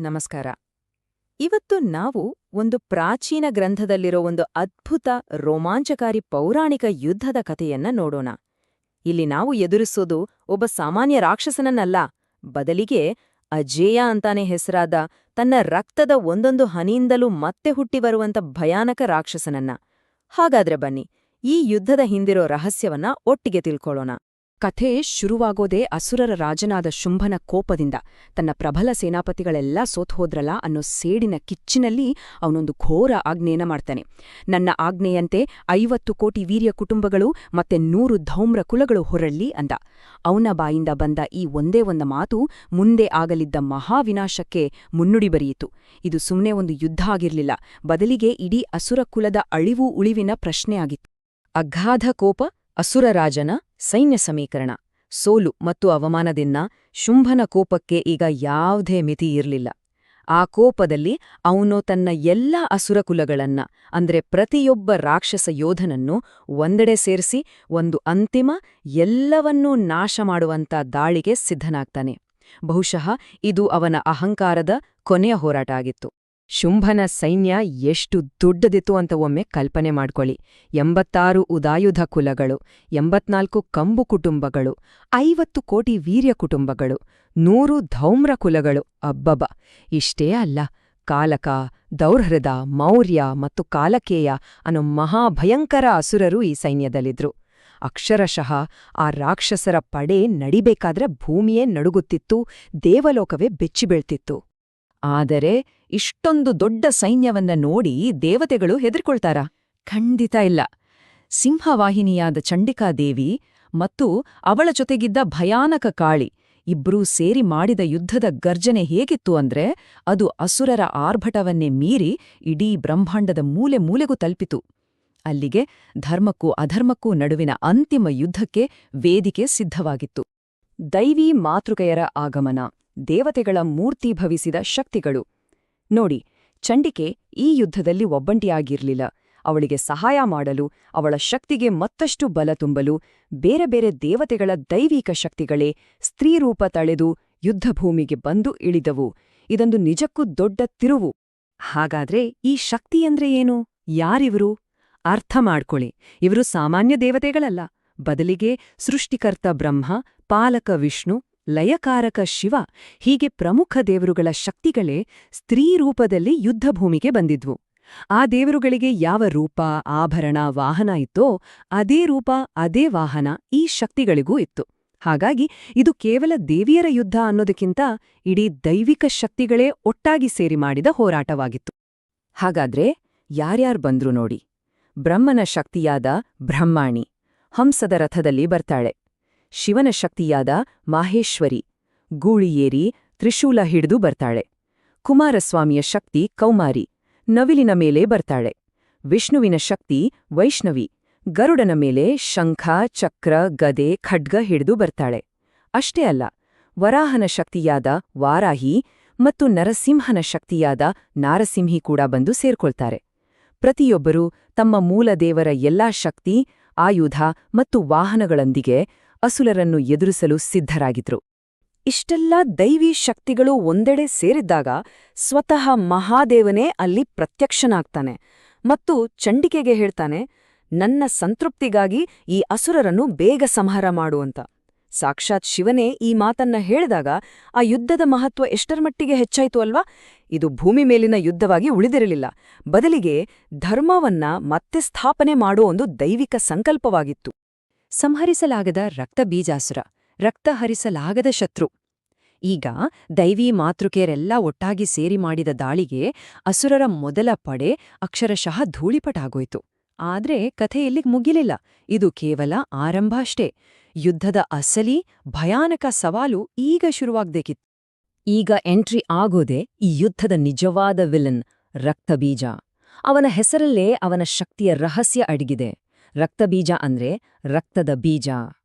ನಮಸ್ಕಾರ. ಇವತ್ತು ನಾವು ಒಂದು ಪ್ರಾಚೀನ ಗ್ರಂಥದಲ್ಲಿರೋ ಒಂದು ಅದ್ಭುತ ರೋಮಾಂಚಕಾರಿ ಪೌರಾಣಿಕ ಯುದ್ಧದ ಕಥೆಯನ್ನ ನೋಡೋಣ. ಇಲ್ಲಿ ನಾವು ಎದುರಿಸೋದು ಒಬ್ಬ ಸಾಮಾನ್ಯ ರಾಕ್ಷಸನನ್ನಲ್ಲ, ಬದಲಿಗೆ ಅಜೇಯ ಅಂತಾನೆ ಹೆಸರಾದ ತನ್ನ ರಕ್ತದ ಒಂದೊಂದು ಹನಿಯಿಂದಲೂ ಮತ್ತೆ ಹುಟ್ಟಿ ಬರುವಂತ ಭಯಾನಕ ರಾಕ್ಷಸನನ್ನ. ಹಾಗಾದ್ರೆ ಬನ್ನಿ, ಈ ಯುದ್ಧದ ಹಿಂದಿರೋ ರಹಸ್ಯವನ್ನ ಒಟ್ಟಿಗೆ ತಿಳ್ಕೊಳ್ಳೋಣ. ಕಥೆ ಶುರುವಾಗೋದೇ ಅಸುರರ ರಾಜನಾದ ಶುಂಭನ ಕೋಪದಿಂದ. ತನ್ನ ಪ್ರಬಲ ಸೇನಾಪತಿಗಳೆಲ್ಲ ಸೋತ್ಹೋದ್ರಲ್ಲ ಅನ್ನೋ ಸೇಡಿನ ಕಿಚ್ಚಿನಲ್ಲಿ ಅವನೊಂದು ಘೋರ ಆಜ್ಞೆಯನ್ನ ಮಾಡ್ತಾನೆ. ನನ್ನ ಆಜ್ಞೆಯಂತೆ 50 ಕೋಟಿ ವೀರ್ಯ ಕುಟುಂಬಗಳು ಮತ್ತೆ 100 ಧೌಮ್ರ ಕುಲಗಳು ಹೊರಳ್ಳಿ ಅಂದ. ಅವನ ಬಾಯಿಂದ ಬಂದ ಈ ಒಂದೇ ಒಂದು ಮಾತು ಮುಂದೆ ಆಗಲಿದ್ದ ಮಹಾವಿನಾಶಕ್ಕೆ ಮುನ್ನುಡಿ ಬರೆಯಿತು. ಇದು ಸುಮ್ಮನೆ ಒಂದು ಯುದ್ಧ ಆಗಿರ್ಲಿಲ್ಲ, ಬದಲಿಗೆ ಇಡೀ ಅಸುರ ಕುಲದ ಅಳಿವು ಉಳಿವಿನ ಪ್ರಶ್ನೆ ಆಗಿತ್ತು. ಅಗಾಧ ಕೋಪ, ಅಸುರರಾಜನ ಸೈನ್ಯ ಸಮೀಕರಣ, ಸೋಲು ಮತ್ತು ಅವಮಾನದಿಂದ ಶುಂಭನ ಕೋಪಕ್ಕೆ ಈಗ ಯಾವುದೇ ಮಿತಿ ಇರಲಿಲ್ಲ. ಆ ಕೋಪದಲ್ಲಿ ಅವನು ತನ್ನ ಎಲ್ಲಾ ಅಸುರಕುಲಗಳನ್ನ, ಅಂದ್ರೆ ಪ್ರತಿಯೊಬ್ಬ ರಾಕ್ಷಸ ಯೋಧನನ್ನು ಒಂದೆಡೆ ಸೇರಿಸಿ ಒಂದು ಅಂತಿಮ, ಎಲ್ಲವನ್ನೂ ನಾಶ ಮಾಡುವಂಥ ದಾಳಿಗೆ ಸಿದ್ಧನಾಗ್ತಾನೆ. ಬಹುಶಃ ಇದು ಅವನ ಅಹಂಕಾರದ ಕೊನೆಯ ಹೋರಾಟ ಆಗಿತ್ತು. ಶುಂಭನ ಸೈನ್ಯ ಎಷ್ಟು ದೊಡ್ಡದಿತ್ತು ಅಂತ ಒಮ್ಮೆ ಕಲ್ಪನೆ ಮಾಡ್ಕೊಳ್ಳಿ. 86 ಉದಾಯುಧ ಕುಲಗಳು, 84 ಕಂಬು ಕುಟುಂಬಗಳು, 50 ಕೋಟಿ ವೀರ್ಯ ಕುಟುಂಬಗಳು, 100 ಧೌಮ್ರ ಕುಲಗಳು. ಅಬ್ಬಬ್ಬ! ಇಷ್ಟೇ ಅಲ್ಲ, ಕಾಲಕ, ದೌರ್ಹೃದ, ಮೌರ್ಯ ಮತ್ತು ಕಾಲಕೇಯ ಅನ್ನೋ ಮಹಾಭಯಂಕರ ಅಸುರರು ಈ ಸೈನ್ಯದಲ್ಲಿದ್ರು. ಅಕ್ಷರಶಃ ಆ ರಾಕ್ಷಸರ ಪಡೆ ನಡಿಬೇಕಾದ್ರೆ ಭೂಮಿಯೇ ನಡುಗುತ್ತಿತ್ತು, ದೇವಲೋಕವೇ ಬೆಚ್ಚಿಬೀಳ್ತಿತ್ತು. ಆದರೆ ಇಷ್ಟೊಂದು ದೊಡ್ಡ ಸೈನ್ಯವನ್ನ ನೋಡಿ ದೇವತೆಗಳು ಹೆದರ್ಕೊಳ್ತಾರಾ? ಖಂಡಿತ ಇಲ್ಲ. ಸಿಂಹವಾಹಿನಿಯಾದ ಚಂಡಿಕಾದೇವಿ ಮತ್ತು ಅವಳ ಜೊತೆಗಿದ್ದ ಭಯಾನಕ ಕಾಳಿ ಇಬ್ರೂ ಸೇರಿ ಮಾಡಿದ ಯುದ್ಧದ ಗರ್ಜನೆ ಹೇಗಿತ್ತು ಅಂದ್ರೆ, ಅದು ಅಸುರರ ಆರ್ಭಟವನ್ನೇ ಮೀರಿ ಇಡೀ ಬ್ರಹ್ಮಾಂಡದ ಮೂಲೆ ಮೂಲೆಗೂ ತಲುಪಿತು. ಅಲ್ಲಿಗೆ ಧರ್ಮಕ್ಕೂ ಅಧರ್ಮಕ್ಕೂ ನಡುವಿನ ಅಂತಿಮ ಯುದ್ಧಕ್ಕೆ ವೇದಿಕೆ ಸಿದ್ಧವಾಗಿತ್ತು. ದೈವೀ ಮಾತೃಕೆಯರ ಆಗಮನ, ದೇವತೆಗಳ ಮೂರ್ತೀಭವಿಸಿದ ಶಕ್ತಿಗಳು. ನೋಡಿ, ಚಂಡಿಕೆ ಈ ಯುದ್ಧದಲ್ಲಿ ಒಬ್ಬಂಟಿಯಾಗಿರ್ಲಿಲ್ಲ. ಅವಳಿಗೆ ಸಹಾಯ ಮಾಡಲು, ಅವಳ ಶಕ್ತಿಗೆ ಮತ್ತಷ್ಟು ಬಲ ತುಂಬಲು ಬೇರೆ ಬೇರೆ ದೇವತೆಗಳ ದೈವಿಕ ಶಕ್ತಿಗಳೇ ಸ್ತ್ರೀರೂಪ ತಳೆದು ಯುದ್ಧಭೂಮಿಗೆ ಬಂದು ಇಳಿದವು. ಇದೊಂದು ನಿಜಕ್ಕೂ ದೊಡ್ಡ ತಿರುವು. ಹಾಗಾದ್ರೆ ಈ ಶಕ್ತಿಯಂದ್ರೆ ಏನು? ಯಾರಿವರು? ಅರ್ಥ ಮಾಡ್ಕೊಳ್ಳಿ, ಇವರು ಸಾಮಾನ್ಯ ದೇವತೆಗಳಲ್ಲ. ಬದಲಿಗೆ ಸೃಷ್ಟಿಕರ್ತ ಬ್ರಹ್ಮ, ಪಾಲಕ ವಿಷ್ಣು, ಲಯಕಾರಕ ಶಿವ, ಹೀಗೆ ಪ್ರಮುಖ ದೇವರುಗಳ ಶಕ್ತಿಗಳೇ ಸ್ತ್ರೀರೂಪದಲ್ಲಿ ಯುದ್ಧಭೂಮಿಗೆ ಬಂದಿದ್ವು. ಆ ದೇವರುಗಳಿಗೆ ಯಾವ ರೂಪ, ಆಭರಣ, ವಾಹನ ಇತ್ತೋ ಅದೇ ರೂಪ, ಅದೇ ವಾಹನ ಈ ಶಕ್ತಿಗಳಿಗೂ ಇತ್ತು. ಹಾಗಾಗಿ ಇದು ಕೇವಲ ದೇವಿಯರ ಯುದ್ಧ ಅನ್ನೋದಕ್ಕಿಂತ ಇಡೀ ದೈವಿಕ ಶಕ್ತಿಗಳೇ ಒಟ್ಟಾಗಿ ಸೇರಿ ಮಾಡಿದ ಹೋರಾಟವಾಗಿತ್ತು. ಹಾಗಾದ್ರೆ ಯಾರ್ಯಾರು ಬಂದ್ರು ನೋಡಿ. ಬ್ರಹ್ಮನ ಶಕ್ತಿಯಾದ ಬ್ರಹ್ಮಾಣಿ ಹಂಸದ ರಥದಲ್ಲಿ ಬರ್ತಾಳೆ. ಶಿವನ ಶಕ್ತಿಯಾದ ಮಾಹೇಶ್ವರಿ ಗೂಳಿಯೇರಿ ತ್ರಿಶೂಲ ಹಿಡಿದು ಬರ್ತಾಳೆ. ಕುಮಾರಸ್ವಾಮಿಯ ಶಕ್ತಿ ಕೌಮಾರಿ ನವಿಲಿನ ಮೇಲೆ ಬರ್ತಾಳೆ. ವಿಷ್ಣುವಿನ ಶಕ್ತಿ ವೈಷ್ಣವಿ ಗರುಡನ ಮೇಲೆ ಶಂಖ, ಚಕ್ರ, ಗದೆ, ಖಡ್ಗ ಹಿಡಿದು ಬರ್ತಾಳೆ. ಅಷ್ಟೇ ಅಲ್ಲ, ವರಾಹನ ಶಕ್ತಿಯಾದ ವಾರಾಹಿ ಮತ್ತು ನರಸಿಂಹನ ಶಕ್ತಿಯಾದ ನಾರಸಿಂಹಿ ಕೂಡ ಬಂದು ಸೇರ್ಕೊಳ್ತಾರೆ. ಪ್ರತಿಯೊಬ್ಬರೂ ತಮ್ಮ ಮೂಲ ದೇವರ ಎಲ್ಲಾ ಶಕ್ತಿ, ಆಯುಧ ಮತ್ತು ವಾಹನಗಳೊಂದಿಗೆ ಅಸುರರನ್ನು ಎದುರಿಸಲು ಸಿದ್ಧರಾಗಿದ್ರು. ಇಷ್ಟೆಲ್ಲ ದೈವೀ ಶಕ್ತಿಗಳು ಒಂದೆಡೆ ಸೇರಿದ್ದಾಗ ಸ್ವತಃ ಮಹಾದೇವನೇ ಅಲ್ಲಿ ಪ್ರತ್ಯಕ್ಷನಾಗ್ತಾನೆ ಮತ್ತು ಚಂಡಿಕೆಗೆ ಹೇಳ್ತಾನೆ, ನನ್ನ ಸಂತೃಪ್ತಿಗಾಗಿ ಈ ಅಸುರರನ್ನು ಬೇಗ ಸಂಹಾರ ಮಾಡುವಂತ. ಸಾಕ್ಷಾತ್ ಶಿವನೇ ಈ ಮಾತನ್ನ ಹೇಳಿದಾಗ ಆ ಯುದ್ಧದ ಮಹತ್ವ ಎಷ್ಟರಮಟ್ಟಿಗೆ ಹೆಚ್ಚಾಯ್ತು ಅಲ್ವಾ? ಇದು ಭೂಮಿ ಮೇಲಿನ ಯುದ್ಧವಾಗಿ ಉಳಿದಿರಲಿಲ್ಲ, ಬದಲಿಗೆ ಧರ್ಮವನ್ನ ಮತ್ತೆ ಸ್ಥಾಪನೆ ಮಾಡೋ ಒಂದು ದೈವಿಕ ಸಂಕಲ್ಪವಾಗಿತ್ತು. ಸಂಹರಿಸಲಾಗದ ರಕ್ತಬೀಜಾಸುರ, ರಕ್ತ ಹರಿಸಲಾಗದ ಶತ್ರು. ಈಗ ದೈವೀ ಮಾತೃಕೆಯರೆಲ್ಲ ಒಟ್ಟಾಗಿ ಸೇರಿ ಮಾಡಿದ ದಾಳಿಗೆ ಅಸುರರ ಮೊದಲ ಪಡೆ ಅಕ್ಷರಶಃ ಧೂಳಿಪಟಾಗೋಯ್ತು. ಆದ್ರೆ ಕಥೆ ಇಲ್ಲಿಗ್ ಮುಗಿಲಿಲ್ಲ. ಇದು ಕೇವಲ ಆರಂಭ ಅಷ್ಟೇ. ಯುದ್ಧದ ಅಸಲಿ ಭಯಾನಕ ಸವಾಲು ಈಗ ಶುರುವಾಗ್ಬೇಕಿತ್ತು. ಈಗ ಎಂಟ್ರಿ ಆಗೋದೆ ಈ ಯುದ್ಧದ ನಿಜವಾದ ವಿಲನ್, ರಕ್ತಬೀಜ. ಅವನ ಹೆಸರಲ್ಲೇ ಅವನ ಶಕ್ತಿಯ ರಹಸ್ಯ ಅಡಗಿದೆ. ರಕ್ತಬೀಜ ಅಂದ್ರೆ ರಕ್ತದ ಬೀಜ.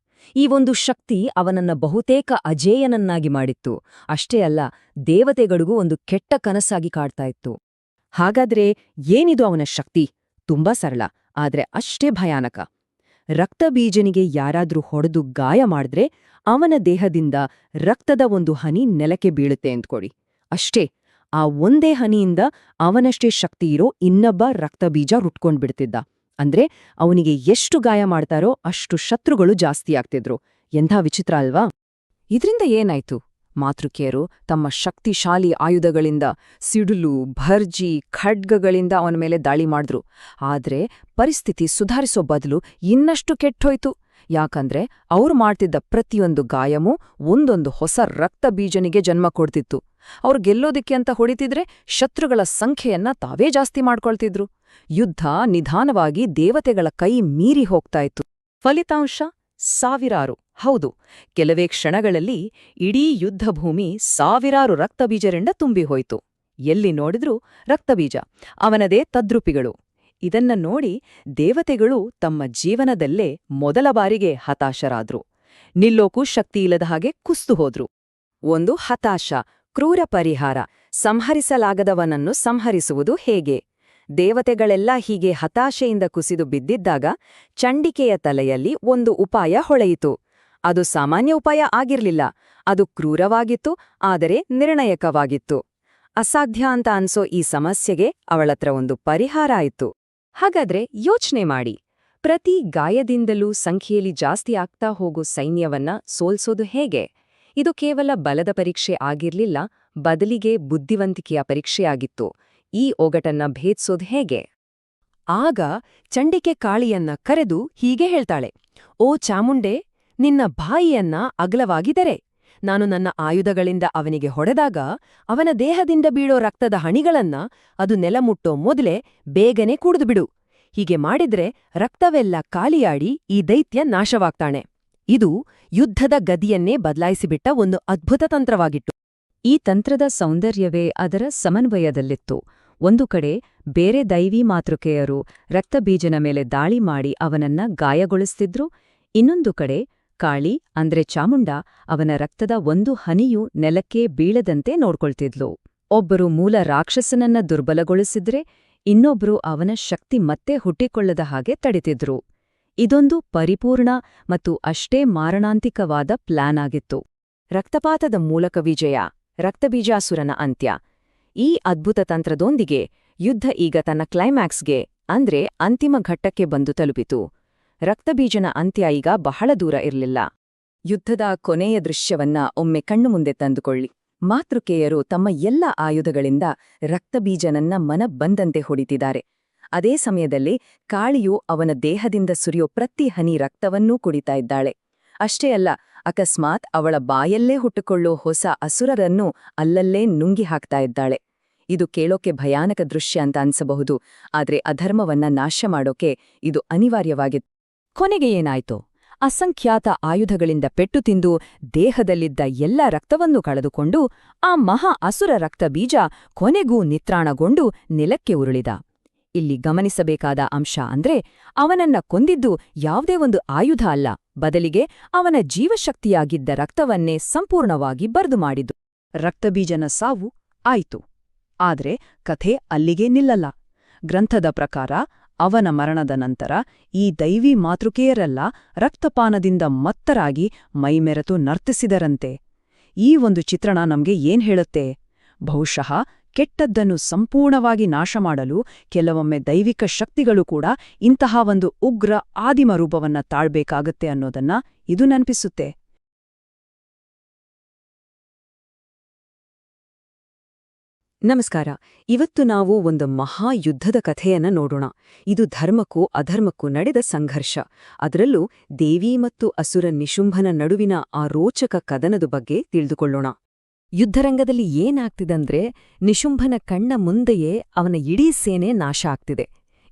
ಈ ಒಂದು ಶಕ್ತಿ ಅವನನ್ನ ಬಹುತೇಕ ಅಜೇಯನನ್ನಾಗಿ ಮಾಡಿತ್ತು. ಅಷ್ಟೇ ಅಲ್ಲ, ದೇವತೆಗಳಿಗೂ ಒಂದು ಕೆಟ್ಟ ಕನಸಾಗಿ ಕಾಡ್ತಾ ಇತ್ತು. ಹಾಗಾದ್ರೆ ಏನಿದು ಅವನ ಶಕ್ತಿ? ತುಂಬಾ ಸರಳ, ಆದ್ರೆ ಅಷ್ಟೇ ಭಯಾನಕ. ರಕ್ತಬೀಜನಿಗೆ ಯಾರಾದ್ರೂ ಹೊಡೆದು ಗಾಯ ಮಾಡಿದ್ರೆ ಅವನ ದೇಹದಿಂದ ರಕ್ತದ ಒಂದು ಹನಿ ನೆಲಕ್ಕೆ ಬೀಳುತ್ತೆ ಅಂದ್ಕೊಡಿ. ಅಷ್ಟೇ, ಆ ಒಂದೇ ಹನಿಯಿಂದ ಅವನಷ್ಟೇ ಶಕ್ತಿ ಇರೋ ಇನ್ನೊಬ್ಬ ರಕ್ತಬೀಜ ಹುಟ್ಕೊಂಡ್ಬಿಡ್ತಿದ್ದ. ಅಂದ್ರೆ ಅವನಿಗೆ ಎಷ್ಟು ಗಾಯ ಮಾಡ್ತಾರೋ ಅಷ್ಟು ಶತ್ರುಗಳು ಜಾಸ್ತಿ ಆಗ್ತಿದ್ರು. ಎಂಥ ವಿಚಿತ್ರ ಅಲ್ವಾ? ಇದ್ರಿಂದ ಏನಾಯ್ತು? ಮಾತೃಕೆಯರು ತಮ್ಮ ಶಕ್ತಿಶಾಲಿ ಆಯುಧಗಳಿಂದ, ಸಿಡಿಲು, ಭರ್ಜಿ, ಖಡ್ಗಗಳಿಂದ ಅವನ ಮೇಲೆ ದಾಳಿ ಮಾಡಿದ್ರು. ಆದ್ರೆ ಪರಿಸ್ಥಿತಿ ಸುಧಾರಿಸೋ ಬದಲು ಇನ್ನಷ್ಟು ಕೆಟ್ಟೋಯ್ತು. ಯಾಕಂದ್ರೆ ಅವ್ರು ಮಾಡ್ತಿದ್ದ ಪ್ರತಿಯೊಂದು ಗಾಯಮೂ ಒಂದೊಂದು ಹೊಸ ರಕ್ತಬೀಜನಿಗೆ ಜನ್ಮ ಕೊಡ್ತಿತ್ತು. ಅವ್ರು ಗೆಲ್ಲೋದಿಕ್ಕೆ ಅಂತ ಹೊಡಿತಿದ್ರೆ ಶತ್ರುಗಳ ಸಂಖ್ಯೆಯನ್ನ ತಾವೇ ಜಾಸ್ತಿ ಮಾಡ್ಕೊಳ್ತಿದ್ರು. ಯುದ್ಧ ನಿಧಾನವಾಗಿ ದೇವತೆಗಳ ಕೈ ಮೀರಿ ಹೋಗ್ತಾ ಇತ್ತು. ಫಲಿತಾಂಶ ಸಾವಿರಾರು, ಹೌದು, ಕೆಲವೇ ಕ್ಷಣಗಳಲ್ಲಿ ಇಡೀ ಯುದ್ಧಭೂಮಿ ಸಾವಿರಾರು ರಕ್ತಬೀಜರಿಂದ ತುಂಬಿಹೋಯ್ತು. ಎಲ್ಲಿ ನೋಡಿದ್ರೂ ರಕ್ತಬೀಜ, ಅವನದೇ ತದ್ರೂಪಿಗಳು. ಇದನ್ನ ನೋಡಿ ದೇವತೆಗಳು ತಮ್ಮ ಜೀವನದಲ್ಲೇ ಮೊದಲ ಬಾರಿಗೆ ಹತಾಶರಾದ್ರು. ನಿಲ್ಲೋಕೂ ಶಕ್ತಿಯಿಲ್ಲದ ಹಾಗೆ ಕುಸ್ತು ಹೋದ್ರು. ಒಂದು ಹತಾಶ, ಕ್ರೂರ ಪರಿಹಾರ. ಸಂಹರಿಸಲಾಗದವನನ್ನು ಸಂಹರಿಸುವುದು ಹೇಗೆ? ದೇವತೆಗಳೆಲ್ಲ ಹೀಗೆ ಹತಾಶೆಯಿಂದ ಕುಸಿದು ಬಿದ್ದಿದ್ದಾಗ ಚಂಡಿಕೆಯ ತಲೆಯಲ್ಲಿ ಒಂದು ಉಪಾಯ ಹೊಳೆಯಿತು. ಅದು ಸಾಮಾನ್ಯ ಉಪಾಯ ಆಗಿರ್ಲಿಲ್ಲ. ಅದು ಕ್ರೂರವಾಗಿತ್ತು, ಆದರೆ ನಿರ್ಣಯಕವಾಗಿತ್ತು. ಅಸಾಧ್ಯ ಅಂತ ಅನ್ಸೋ ಈ ಸಮಸ್ಯೆಗೆ ಅವಳತ್ರ ಒಂದು ಪರಿಹಾರ ಆಯಿತು. ಹಾಗಾದ್ರೆ ಯೋಚ್ನೆ ಮಾಡಿ, ಪ್ರತಿ ಗಾಯದಿಂದಲೂ ಸಂಖ್ಯೆಯಲ್ಲಿ ಜಾಸ್ತಿ ಆಗ್ತಾ ಹೋಗೋ ಸೈನ್ಯವನ್ನ ಸೋಲ್ಸೋದು ಹೇಗೆ? ಇದು ಕೇವಲ ಬಲದ ಪರೀಕ್ಷೆ ಆಗಿರ್ಲಿಲ್ಲ, ಬದಲಿಗೆ ಬುದ್ಧಿವಂತಿಕೆಯ ಪರೀಕ್ಷೆಯಾಗಿತ್ತು. ಈ ಒಗಟನ್ನ ಭೇದ್ಸೋದು ಹೇಗೆ? ಆಗ ಚಂಡಿಕೆ ಕಾಳಿಯನ್ನ ಕರೆದು ಹೀಗೆ ಹೇಳ್ತಾಳೆ, ಓ ಚಾಮುಂಡೆ, ನಿನ್ನ ಬಾಯಿಯನ್ನ ಅಗಲವಾಗಿದರೆ ನಾನು ನನ್ನ ಆಯುಧಗಳಿಂದ ಅವನಿಗೆ ಹೊಡೆದಾಗ ಅವನ ದೇಹದಿಂದ ಬೀಳೋ ರಕ್ತದ ಹಣಿಗಳನ್ನ ಅದು ನೆಲಮುಟ್ಟೋ ಮೊದಲೇ ಬೇಗನೆ ಕುಡಿದುಬಿಡು. ಹೀಗೆ ಮಾಡಿದ್ರೆ ರಕ್ತವೆಲ್ಲ ಕಾಲಿಯಾಡಿ ಈ ದೈತ್ಯ ನಾಶವಾಗ್ತಾನೆ. ಇದು ಯುದ್ಧದ ಗದಿಯನ್ನೇ ಬದಲಾಯಿಸಿಬಿಟ್ಟ ಒಂದು ಅದ್ಭುತ ತಂತ್ರವಾಗಿತ್ತು. ಈ ತಂತ್ರದ ಸೌಂದರ್ಯವೇ ಅದರ ಸಮನ್ವಯದಲ್ಲಿತ್ತು. ಒಂದು ಕಡೆ ಬೇರೆ ದೈವೀ ಮಾತೃಕೆಯರು ರಕ್ತಬೀಜನ ಮೇಲೆ ದಾಳಿ ಮಾಡಿ ಅವನನ್ನ ಗಾಯಗೊಳಿಸ್ತಿದ್ರು. ಇನ್ನೊಂದು ಕಡೆ ಕಾಳಿ ಅಂದ್ರೆ ಚಾಮುಂಡ ಅವನ ರಕ್ತದ ಒಂದು ಹನಿಯೂ ನೆಲಕ್ಕೆ ಬೀಳದಂತೆ ನೋಡ್ಕೊಳ್ತಿದ್ಲು. ಒಬ್ಬರು ಮೂಲ ರಾಕ್ಷಸನನ್ನ ದುರ್ಬಲಗೊಳಿಸಿದ್ರೆ ಇನ್ನೊಬ್ರು ಅವನ ಶಕ್ತಿ ಮತ್ತೆ ಹುಟ್ಟಿಕೊಳ್ಳದ ಹಾಗೆ ತಡಿತಿದ್ರು. ಇದೊಂದು ಪರಿಪೂರ್ಣ ಮತ್ತು ಅಷ್ಟೇ ಮಾರಣಾಂತಿಕವಾದ ಪ್ಲಾನ್ ಆಗಿತ್ತು. ರಕ್ತಪಾತದ ಮೂಲಕ ವಿಜಯ, ರಕ್ತಬೀಜಾಸುರನ ಅಂತ್ಯ. ಈ ಅದ್ಭುತ ತಂತ್ರದೊಂದಿಗೆ ಯುದ್ಧ ಈಗ ತನ್ನ ಕ್ಲೈಮ್ಯಾಕ್ಸ್ಗೆ ಅಂದ್ರೆ ಅಂತಿಮ ಘಟ್ಟಕ್ಕೆ ಬಂದು ತಲುಪಿತು. ರಕ್ತಬೀಜನ ಅಂತ್ಯ ಈಗ ಬಹಳ ದೂರ ಇರಲಿಲ್ಲ. ಯುದ್ಧದ ಕೊನೆಯ ದೃಶ್ಯವನ್ನ ಒಮ್ಮೆ ಕಣ್ಣು ಮುಂದೆ ತಂದುಕೊಳ್ಳಿ. ಮಾತೃಕೆಯರು ತಮ್ಮ ಎಲ್ಲ ಆಯುಧಗಳಿಂದ ರಕ್ತಬೀಜನನ್ನ ಮನಬಂದಂತೆ ಹೊಡಿತಿದ್ದಾರೆ. ಅದೇ ಸಮಯದಲ್ಲಿ ಕಾಳಿಯು ಅವನ ದೇಹದಿಂದ ಸುರಿಯೋ ಪ್ರತಿ ಹನಿ ರಕ್ತವನ್ನೂ ಕುಡಿತಾ ಇದ್ದಾಳೆ. ಅಷ್ಟೇ ಅಲ್ಲ, ಅಕಸ್ಮಾತ್ ಅವಳ ಬಾಯಲ್ಲೇ ಹುಟ್ಟುಕೊಳ್ಳೋ ಹೊಸ ಅಸುರರನ್ನು ಅಲ್ಲಲ್ಲೇ ನುಂಗಿ ಹಾಕ್ತಾ ಇದ್ದಾಳೆ. ಇದು ಕೇಳೋಕೆ ಭಯಾನಕ ದೃಶ್ಯ ಅಂತ ಅನ್ಸಬಹುದು, ಆದ್ರೆ ಅಧರ್ಮವನ್ನ ನಾಶ ಮಾಡೋಕೆ ಇದು ಅನಿವಾರ್ಯವಾಗಿತ್ತು. ಕೊನೆಗೆ ಏನಾಯ್ತು? ಅಸಂಖ್ಯಾತ ಆಯುಧಗಳಿಂದ ಪೆಟ್ಟು ತಿಂದು ದೇಹದಲ್ಲಿದ್ದ ಎಲ್ಲ ರಕ್ತವನ್ನೂ ಕಳೆದುಕೊಂಡು ಆ ಮಹಾ ಅಸುರ ರಕ್ತಬೀಜ ಕೊನೆಗೂ ನಿತ್ರಾಣಗೊಂಡು ನೆಲಕ್ಕೆ ಉರುಳಿದ. ಇಲ್ಲಿ ಗಮನಿಸಬೇಕಾದ ಅಂಶ ಅಂದ್ರೆ ಅವನನ್ನ ಕೊಂದಿದ್ದು ಯಾವುದೇ ಒಂದು ಆಯುಧ ಅಲ್ಲ, ಬದಲಿಗೆ ಅವನ ಜೀವಶಕ್ತಿಯಾಗಿದ್ದ ರಕ್ತವನ್ನೇ ಸಂಪೂರ್ಣವಾಗಿ ಬರ್ದು ಮಾಡಿದ್ದು. ರಕ್ತಬೀಜನ ಸಾವು ಆಯಿತು. ಆದ್ರೆ ಕಥೆ ಅಲ್ಲಿಗೇ ನಿಲ್ಲಲ್ಲ. ಗ್ರಂಥದ ಪ್ರಕಾರ ಅವನ ಮರಣದ ನಂತರ ಈ ದೈವೀ ಮಾತೃಕೆಯರೆಲ್ಲ ರಕ್ತಪಾನದಿಂದ ಮತ್ತರಾಗಿ ಮೈಮೆರೆತು ನರ್ತಿಸಿದರಂತೆ. ಈ ಒಂದು ಚಿತ್ರಣ ನಮ್ಗೆ ಏನ್ ಹೇಳುತ್ತೆ? ಬಹುಶಃ ಕೆಟ್ಟದ್ದನ್ನು ಸಂಪೂರ್ಣವಾಗಿ ನಾಶ ಮಾಡಲು ಕೆಲವೊಮ್ಮೆ ದೈವಿಕ ಶಕ್ತಿಗಳು ಕೂಡ ಇಂತಹ ಒಂದು ಉಗ್ರ ಆದಿಮ ರೂಪವನ್ನ ತಾಳ್ಬೇಕಾಗತ್ತೆ ಅನ್ನೋದನ್ನ ಇದು ನೆನಪಿಸುತ್ತೆ. ನಮಸ್ಕಾರ. ಇವತ್ತು ನಾವು ಒಂದು ಮಹಾಯುದ್ಧದ ಕಥೆಯನ್ನ ನೋಡೋಣ. ಇದು ಧರ್ಮಕ್ಕೂ ಅಧರ್ಮಕ್ಕೂ ನಡೆದ ಸಂಘರ್ಷ, ಅದರಲ್ಲೂ ದೇವಿ ಮತ್ತು ಅಸುರ ನಿಶುಂಭನ ನಡುವಿನ ಆ ರೋಚಕ ಕದನದ ಬಗ್ಗೆ ತಿಳಿದುಕೊಳ್ಳೋಣ. ಯುದ್ಧರಂಗದಲ್ಲಿ ಏನಾಗ್ತಿದಂದ್ರೆ ನಿಶುಂಭನ ಕಣ್ಣ ಮುಂದೆಯೇ ಅವನ ಇಡೀ ಸೇನೆ ನಾಶ ಆಗ್ತಿದೆ.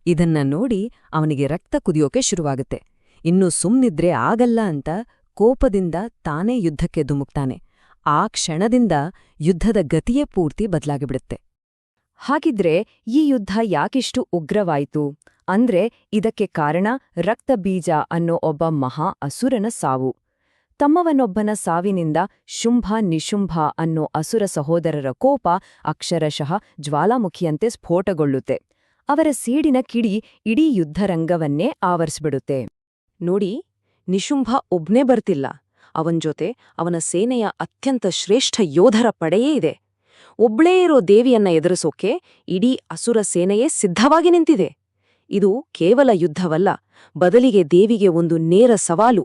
ಇದನ್ನ ನೋಡಿ ಅವನಿಗೆ ರಕ್ತ ಕುದಿಯೋಕೆ ಶುರುವಾಗುತ್ತೆ. ಇನ್ನು ಸುಮ್ನಿದ್ರೆ ಆಗಲ್ಲ ಅಂತ ಕೋಪದಿಂದ ತಾನೇ ಯುದ್ಧಕ್ಕೆ ಧುಮುಕ್ತಾನೆ. ಆ ಕ್ಷಣದಿಂದ ಯುದ್ಧದ ಗತಿಯೇ ಪೂರ್ತಿ ಬದಲಾಗಿಬಿಡುತ್ತೆ. ಹಾಗಿದ್ರೆ ಈ ಯುದ್ಧ ಯಾಕಿಷ್ಟು ಉಗ್ರವಾಯಿತು ಅಂದ್ರೆ ಇದಕ್ಕೆ ಕಾರಣ ರಕ್ತಬೀಜ ಅನ್ನೋ ಒಬ್ಬ ಮಹಾ ಅಸುರನ ಸಾವು. ತಮ್ಮವನೊಬ್ಬನ ಸಾವಿನಿಂದ ಶುಂಭ ನಿಶುಂಭ ಅನ್ನೋ ಅಸುರ ಸಹೋದರರ ಕೋಪ ಅಕ್ಷರಶಃ ಜ್ವಾಲಾಮುಖಿಯಂತೆ ಸ್ಫೋಟಗೊಳ್ಳುತ್ತೆ. ಅವರ ಸೀಡಿನ ಕಿಡಿ ಇಡೀ ಯುದ್ಧರಂಗವನ್ನೇ ಆವರಿಸ್ಬಿಡುತ್ತೆ. ನೋಡಿ, ನಿಶುಂಭ ಒಬ್ನೇ ಬರ್ತಿಲ್ಲ, ಅವನ್ ಜೊತೆ ಅವನ ಸೇನೆಯ ಅತ್ಯಂತ ಶ್ರೇಷ್ಠ ಯೋಧರ ಪಡೆಯೇ ಇದೆ. ಒಬ್ಳೇ ಇರೋ ದೇವಿಯನ್ನ ಎದುರಿಸೋಕೆ ಇಡೀ ಅಸುರ ಸೇನೆಯೇ ಸಿದ್ಧವಾಗಿ ನಿಂತಿದೆ. ಇದು ಕೇವಲ ಯುದ್ಧವಲ್ಲ, ಬದಲಿಗೆ ದೇವಿಗೆ ಒಂದು ನೇರ ಸವಾಲು.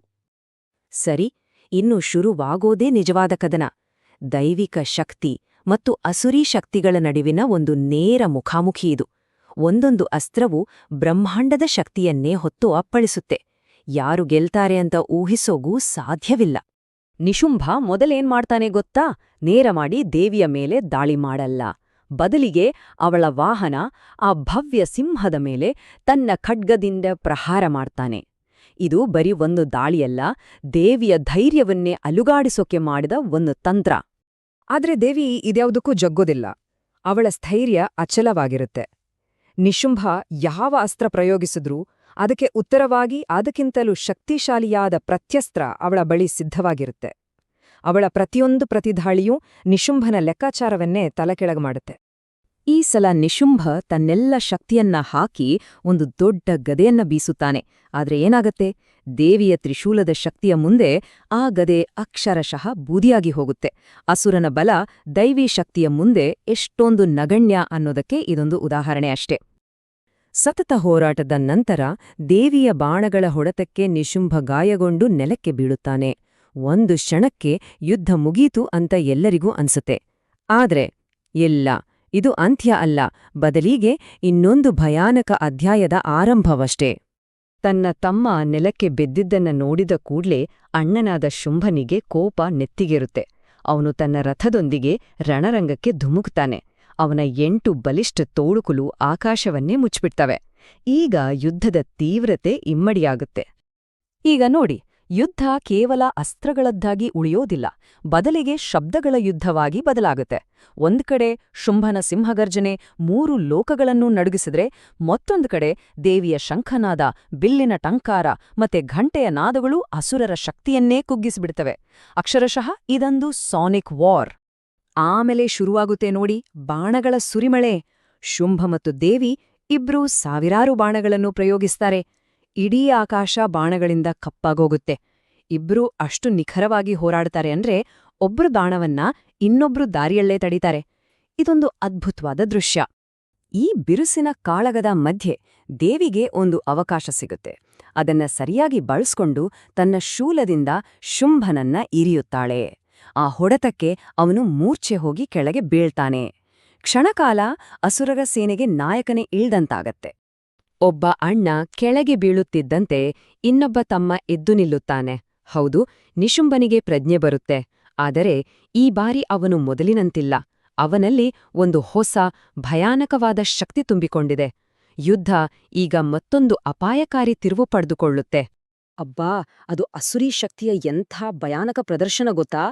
ಸರಿ, ಇನ್ನು ಶುರುವಾಗೋದೇ ನಿಜವಾದ ಕದನ. ದೈವಿಕ ಶಕ್ತಿ ಮತ್ತು ಅಸುರೀ ಶಕ್ತಿಗಳ ನಡುವಿನ ಒಂದು ನೇರ ಮುಖಾಮುಖಿ ಇದು. ಒಂದೊಂದು ಅಸ್ತ್ರವು ಬ್ರಹ್ಮಾಂಡದ ಶಕ್ತಿಯನ್ನೇ ಹೊತ್ತು ಅಪ್ಪಳಿಸುತ್ತೆ. ಯಾರು ಗೆಲ್ತಾರೆ ಅಂತ ಊಹಿಸೋಗೂ ಸಾಧ್ಯವಿಲ್ಲ. ನಿಶುಂಭ ಮೊದಲೇನ್ ಮಾಡ್ತಾನೆ ಗೊತ್ತಾ? ನೇರ ಮಾಡಿ ದೇವಿಯ ಮೇಲೆ ದಾಳಿ ಮಾಡಲ್ಲ. ಬದಲಿಗೆ ಅವಳ ವಾಹನ, ಆ ಭವ್ಯ ಸಿಂಹದ ಮೇಲೆ ತನ್ನ ಖಡ್ಗದಿಂದ ಪ್ರಹಾರ ಮಾಡ್ತಾನೆ. ಇದು ಬರೀ ಒಂದು ದಾಳಿಯಲ್ಲ, ದೇವಿಯ ಧೈರ್ಯವನ್ನೇ ಅಲುಗಾಡಿಸೋಕೆ ಮಾಡಿದ ಒಂದು ತಂತ್ರ. ಆದ್ರೆ ದೇವಿ ಇದ್ಯಾವುದಕ್ಕೂ ಜಗ್ಗೋದಿಲ್ಲ. ಅವಳ ಸ್ಥೈರ್ಯ ಅಚಲವಾಗಿರುತ್ತೆ. ನಿಶುಂಭ ಯಾವ ಅಸ್ತ್ರ ಪ್ರಯೋಗಿಸಿದ್ರೂ ಅದಕ್ಕೆ ಉತ್ತರವಾಗಿ ಅದಕ್ಕಿಂತಲೂ ಶಕ್ತಿಶಾಲಿಯಾದ ಪ್ರತ್ಯಸ್ತ್ರ ಅವಳ ಬಳಿ ಸಿದ್ಧವಾಗಿರುತ್ತೆ. ಅವಳ ಪ್ರತಿಯೊಂದು ಪ್ರತಿದಾಳಿಯೂ ನಿಶುಂಭನ ಲೆಕ್ಕಾಚಾರವನ್ನೇ ತಲೆಕೆಳಗು ಮಾಡುತ್ತೆ. ಈ ಸಲ ನಿಶುಂಭ ತನ್ನೆಲ್ಲ ಶಕ್ತಿಯನ್ನ ಹಾಕಿ ಒಂದು ದೊಡ್ಡ ಗದೆಯನ್ನ ಬೀಸುತ್ತಾನೆ. ಆದ್ರೆ ಏನಾಗತ್ತೆ? ದೇವಿಯ ತ್ರಿಶೂಲದ ಶಕ್ತಿಯ ಮುಂದೆ ಆ ಗದೆ ಅಕ್ಷರಶಃ ಬೂದಿಯಾಗಿ ಹೋಗುತ್ತೆ. ಅಸುರನ ಬಲ ದೈವೀ ಶಕ್ತಿಯ ಮುಂದೆ ಎಷ್ಟೊಂದು ನಗಣ್ಯ ಅನ್ನೋದಕ್ಕೆ ಇದೊಂದು ಉದಾಹರಣೆ ಅಷ್ಟೇ. ಸತತ ಹೋರಾಟದ ನಂತರ ದೇವಿಯ ಬಾಣಗಳ ಹೊಡೆತಕ್ಕೆ ನಿಶುಂಭ ಗಾಯಗೊಂಡು ನೆಲಕ್ಕೆ ಬೀಳುತ್ತಾನೆ. ಒಂದು ಕ್ಷಣಕ್ಕೆ ಯುದ್ಧ ಮುಗೀತು ಅಂತ ಎಲ್ಲರಿಗೂ ಅನ್ಸುತ್ತೆ. ಆದ್ರೆ ಇಲ್ಲ, ಇದು ಅಂತ್ಯ ಅಲ್ಲ, ಬದಲಿಗೆ ಇನ್ನೊಂದು ಭಯಾನಕ ಅಧ್ಯಾಯದ ಆರಂಭವಷ್ಟೇ. ತನ್ನ ತಮ್ಮ ನೆಲಕ್ಕೆ ಬಿದ್ದಿದ್ದನ್ನ ನೋಡಿದ ಕೂಡ್ಲೇ ಅಣ್ಣನಾದ ಶುಂಭನಿಗೆ ಕೋಪ ನೆತ್ತಿಗೇರುತ್ತೆ. ಅವನು ತನ್ನ ರಥದೊಂದಿಗೆ ರಣರಂಗಕ್ಕೆ ಧುಮುಕ್ತಾನೆ. ಅವನ 8 ಬಲಿಷ್ಠ ತೋಳುಕುಲು ಆಕಾಶವನ್ನೇ ಮುಚ್ಚಿಬಿಡ್ತವೆ. ಈಗ ಯುದ್ಧದ ತೀವ್ರತೆ ಇಮ್ಮಡಿಯಾಗುತ್ತೆ. ಈಗ ನೋಡಿ, ಯುದ್ಧ ಕೇವಲ ಅಸ್ತ್ರಗಳದ್ದಾಗಿ ಉಳಿಯೋದಿಲ್ಲ, ಬದಲಿಗೆ ಶಬ್ದಗಳ ಯುದ್ಧವಾಗಿ ಬದಲಾಗುತ್ತೆ. ಒಂದ್ ಕಡೆ ಶುಂಭನ ಸಿಂಹಗರ್ಜನೆ 3 ಲೋಕಗಳನ್ನೂ ನಡುಗಿಸಿದ್ರೆ, ಮತ್ತೊಂದು ಕಡೆ ದೇವಿಯ ಶಂಖನಾದ, ಬಿಲ್ಲಿನ ಟಂಕಾರ ಮತ್ತೆ ಘಂಟೆಯ ನಾದಗಳು ಅಸುರರ ಶಕ್ತಿಯನ್ನೇ ಕುಗ್ಗಿಸಿಬಿಡ್ತವೆ. ಅಕ್ಷರಶಃ ಇದೊಂದು ಸಾನಿಕ್ ವಾರ್. ಆಮೇಲೆ ಶುರುವಾಗುತ್ತೆ ನೋಡಿ ಬಾಣಗಳ ಸುರಿಮಳೆ. ಶುಂಭ ಮತ್ತು ದೇವಿ ಇಬ್ರೂ ಸಾವಿರಾರು ಬಾಣಗಳನ್ನು ಪ್ರಯೋಗಿಸ್ತಾರೆ. ಇಡೀ ಆಕಾಶ ಬಾಣಗಳಿಂದ ಕಪ್ಪಾಗೋಗುತ್ತೆ. ಇಬ್ರೂ ಅಷ್ಟು ನಿಖರವಾಗಿ ಹೋರಾಡ್ತಾರೆ ಅಂದ್ರೆ ಒಬ್ರು ಬಾಣವನ್ನ ಇನ್ನೊಬ್ರು ದಾರಿಯಲ್ಲೇ ತಡೀತಾರೆ. ಇದೊಂದು ಅದ್ಭುತವಾದ ದೃಶ್ಯ. ಈ ಬಿರುಸಿನ ಕಾಳಗದ ಮಧ್ಯೆ ದೇವಿಗೆ ಒಂದು ಅವಕಾಶ ಸಿಗುತ್ತೆ. ಅದನ್ನ ಸರಿಯಾಗಿ ಬಳಸ್ಕೊಂಡು ತನ್ನ ಶೂಲದಿಂದ ಶುಂಭನನ್ನ ಇರಿಯುತ್ತಾಳೆ. ಆ ಹೊಡೆತಕ್ಕೆ ಅವನು ಮೂರ್ಛೆ ಹೋಗಿ ಕೆಳಗೆ ಬೀಳ್ತಾನೆ. ಕ್ಷಣಕಾಲ ಅಸುರರ ಸೇನೆಗೆ ನಾಯಕನೇ ಇಳ್ದಂತಾಗತ್ತೆ. ಒಬ್ಬ ಅಣ್ಣ ಕೆಳಗೆ ಬೀಳುತ್ತಿದ್ದಂತೆ ಇನ್ನೊಬ್ಬ ತಮ್ಮ ಎದ್ದು ನಿಲ್ಲುತ್ತಾನೆ. ಹೌದು, ನಿಶುಂಭನಿಗೆ ಪ್ರಜ್ಞೆ ಬರುತ್ತೆ. ಆದರೆ ಈ ಬಾರಿ ಅವನು ಮೊದಲಿನಂತಿಲ್ಲ. ಅವನಲ್ಲಿ ಒಂದು ಹೊಸ ಭಯಾನಕವಾದ ಶಕ್ತಿ ತುಂಬಿಕೊಂಡಿದೆ. ಯುದ್ಧ ಈಗ ಮತ್ತೊಂದು ಅಪಾಯಕಾರಿ ತಿರುವು ಪಡೆದುಕೊಳ್ಳುತ್ತೆ. ಅಬ್ಬಾ, ಅದು ಅಸುರೀ ಶಕ್ತಿಯ ಎಂಥ ಭಯಾನಕ ಪ್ರದರ್ಶನ ಗೊತ್ತಾ?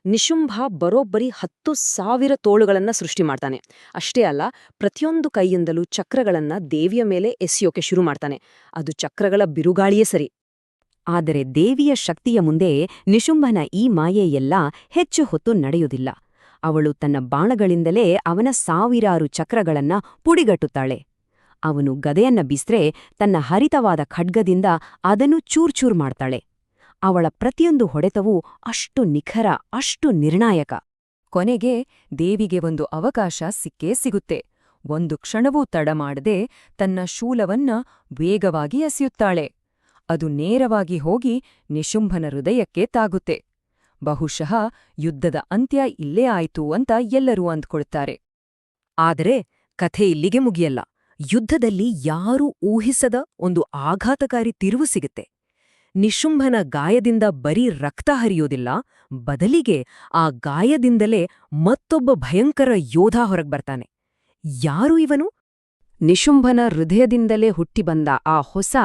ನಿಶುಂಭ ಬರೋಬ್ಬರಿ 10,000 ತೋಳುಗಳನ್ನ ಸೃಷ್ಟಿ ಮಾಡ್ತಾನೆ. ಅಷ್ಟೇ ಅಲ್ಲ, ಪ್ರತಿಯೊಂದು ಕೈಯಿಂದಲೂ ಚಕ್ರಗಳನ್ನ ದೇವಿಯ ಮೇಲೆ ಎಸೆಯೋಕೆ ಶುರು ಮಾಡ್ತಾನೆ. ಅದು ಚಕ್ರಗಳ ಬಿರುಗಾಳಿಯೇ ಸರಿ. ಆದರೆ ದೇವಿಯ ಶಕ್ತಿಯ ಮುಂದೆ ನಿಶುಂಭನ ಈ ಮಾಯೆಯೆಲ್ಲ ಹೆಚ್ಚು ಹೊತ್ತು ನಡೆಯುವುದಿಲ್ಲ. ಅವಳು ತನ್ನ ಬಾಣಗಳಿಂದಲೇ ಅವನ ಸಾವಿರಾರು ಚಕ್ರಗಳನ್ನ ಪುಡಿಗಟ್ಟುತ್ತಾಳೆ. ಅವನು ಗದೆಯನ್ನ ಬೀಸ್ರೆ ತನ್ನ ಹರಿತವಾದ ಖಡ್ಗದಿಂದ ಅದನ್ನು ಚೂರ್ಚೂರ್ ಮಾಡ್ತಾಳೆ. ಅವಳ ಪ್ರತಿಯೊಂದು ಹೊಡೆತವೂ ಅಷ್ಟು ನಿಖರ, ಅಷ್ಟು ನಿರ್ಣಾಯಕ. ಕೊನೆಗೆ ದೇವಿಗೆ ಒಂದು ಅವಕಾಶ ಸಿಕ್ಕೇ ಸಿಗುತ್ತೆ. ಒಂದು ಕ್ಷಣವೂ ತಡ ಮಾಡದೆ ತನ್ನ ಶೂಲವನ್ನ ವೇಗವಾಗಿ ಎಸೆಯುತ್ತಾಳೆ. ಅದು ನೇರವಾಗಿ ಹೋಗಿ ನಿಶುಂಭನ ಹೃದಯಕ್ಕೆ ತಾಗುತ್ತೆ. ಬಹುಶಃ ಯುದ್ಧದ ಅಂತ್ಯ ಇಲ್ಲೇ ಆಯ್ತು ಅಂತ ಎಲ್ಲರೂ ಅಂದ್ಕೊಳ್ತಾರೆ. ಆದರೆ ಕಥೆ ಇಲ್ಲಿಗೆ ಮುಗಿಯಲ್ಲ. ಯುದ್ಧದಲ್ಲಿ ಯಾರೂ ಊಹಿಸದ ಒಂದು ಆಘಾತಕಾರಿ ತಿರುವು ಸಿಗುತ್ತೆ. ನಿಶುಂಭನ ಗಾಯದಿಂದ ಬರೀ ರಕ್ತ ಹರಿಯೋದಿಲ್ಲ, ಬದಲಿಗೆ ಆ ಗಾಯದಿಂದಲೇ ಮತ್ತೊಬ್ಬ ಭಯಂಕರ ಯೋಧ ಹೊರಗ್ಬರ್ತಾನೆ. ಯಾರು ಇವನು? ನಿಶುಂಭನ ಹೃದಯದಿಂದಲೇ ಹುಟ್ಟಿಬಂದ ಆ ಹೊಸ